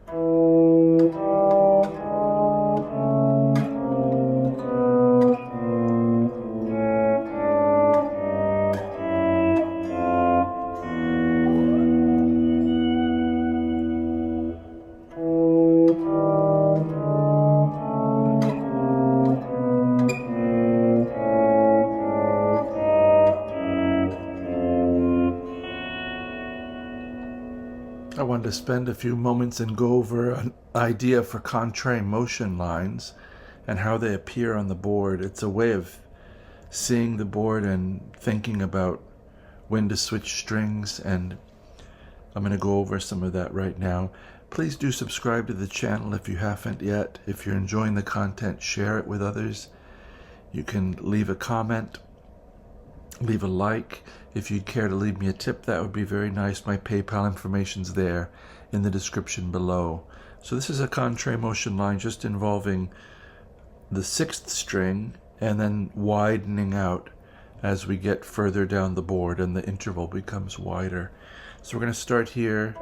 I wanted to spend a few moments and go over an idea for contrary motion lines and how they appear on the board. It's a way of seeing the board and thinking about when to switch strings, and I'm going to go over some of that right now. Please do subscribe to the channel if you haven't yet. If you're enjoying the content, share it with others. You can leave a comment, leave a like. If you'd care to leave me a tip, that would be very nice. My PayPal information's there in the description below. So this is a contrary motion line just involving the 6th string and then widening out as we get further down the board and the interval becomes wider. So we're going to start here.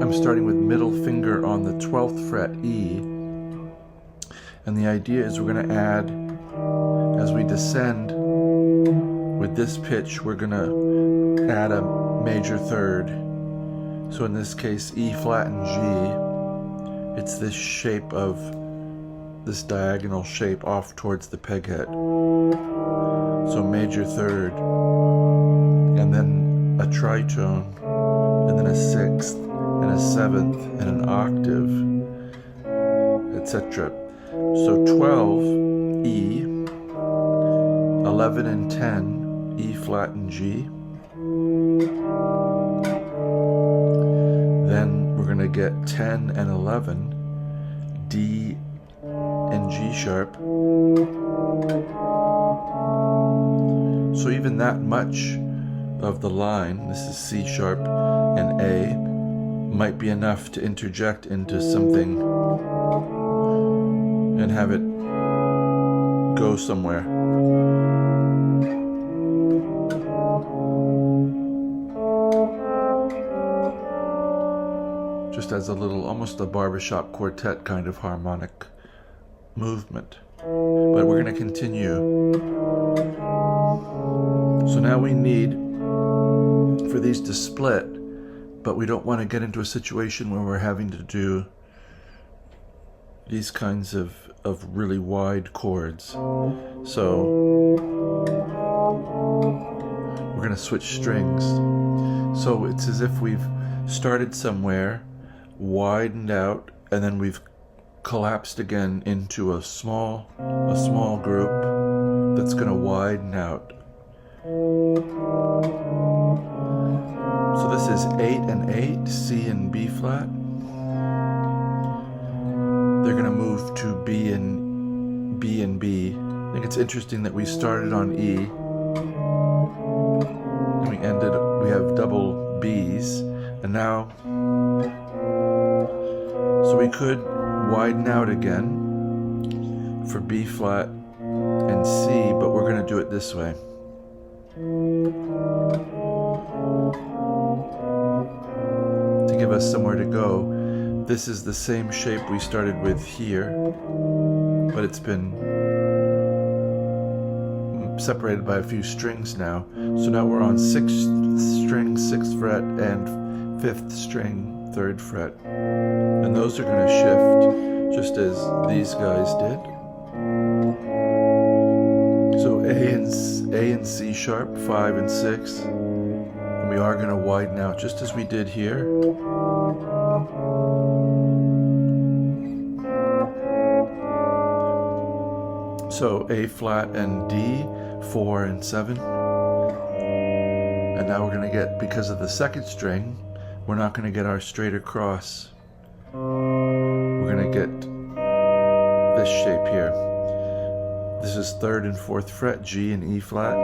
I'm starting with middle finger on the 12th fret E, and the idea is we're going to add, as we descend with this pitch, we're going to add a major third. So in this case, E flat and G, it's this shape of this diagonal shape off towards the peg head. So major third, and then a tritone, and then a 6th, and a 7th, and an octave, etc. So 12, E, 11 and 10, E flat and G. Then we're going to get 10 and 11, D and G sharp. So even that much of the line, this is C sharp and A, might be enough to interject into something and have it go somewhere. Just as a little, almost a barbershop quartet kind of harmonic movement. But we're going to continue. So now we need for these to split, but we don't want to get into a situation where we're having to do these kinds of really wide chords. So we're going to switch strings. So it's as if we've started somewhere, widened out, and then we've collapsed again into a small group that's going to widen out. So this is 8 and 8, C and B flat. They're going to move to B and B and B. I think it's interesting that we started on E and we have double B's, and now, so we could widen out again for B flat and C, but we're going to do it this way. To give us somewhere to go. This is the same shape we started with here, but it's been separated by a few strings now. So now we're on 6th string, 6th fret, and 5th string, 3rd fret. And those are going to shift just as these guys did. So A and C sharp, 5 and 6. And we are going to widen out just as we did here. So A flat and D, 4 and 7. And now we're going to get, because of the 2nd string, we're not going to get our straight across. We're going to get this shape here. This is 3rd and 4th fret, G and E flat.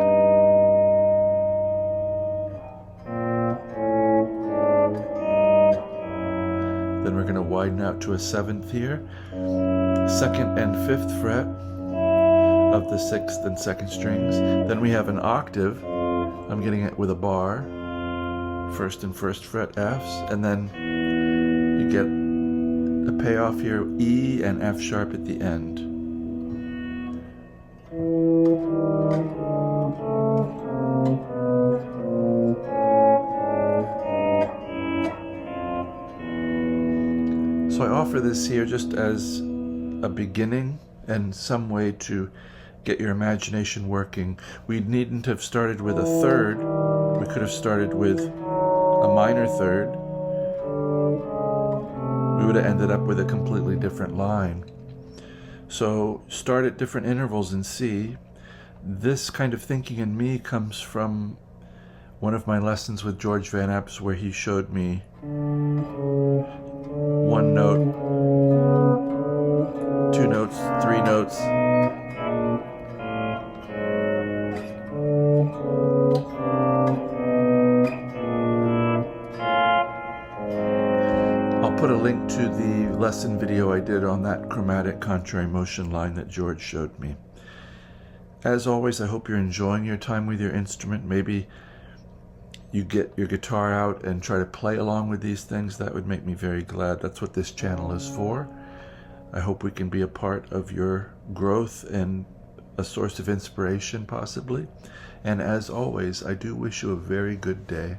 Then we're going to widen out to a 7th here. 2nd and 5th fret of the 6th and 2nd strings. Then we have an octave. I'm getting it with a bar first and first fret Fs, and then you get a payoff here, E and F sharp at the end. So I offer this here just as a beginning and some way to get your imagination working. We needn't have started with a third. We could have started with a minor third. We would have ended up with a completely different line. So start at different intervals in C. This kind of thinking in me comes from one of my lessons with George Van Apps, where he showed me one note, two notes, three notes. I'll put a link to the lesson video I did on that chromatic contrary motion line that George showed me. As always, I hope you're enjoying your time with your instrument. Maybe you get your guitar out and try to play along with these things. That would make me very glad. That's what this channel is for. I hope we can be a part of your growth and a source of inspiration, possibly. And as always, I do wish you a very good day.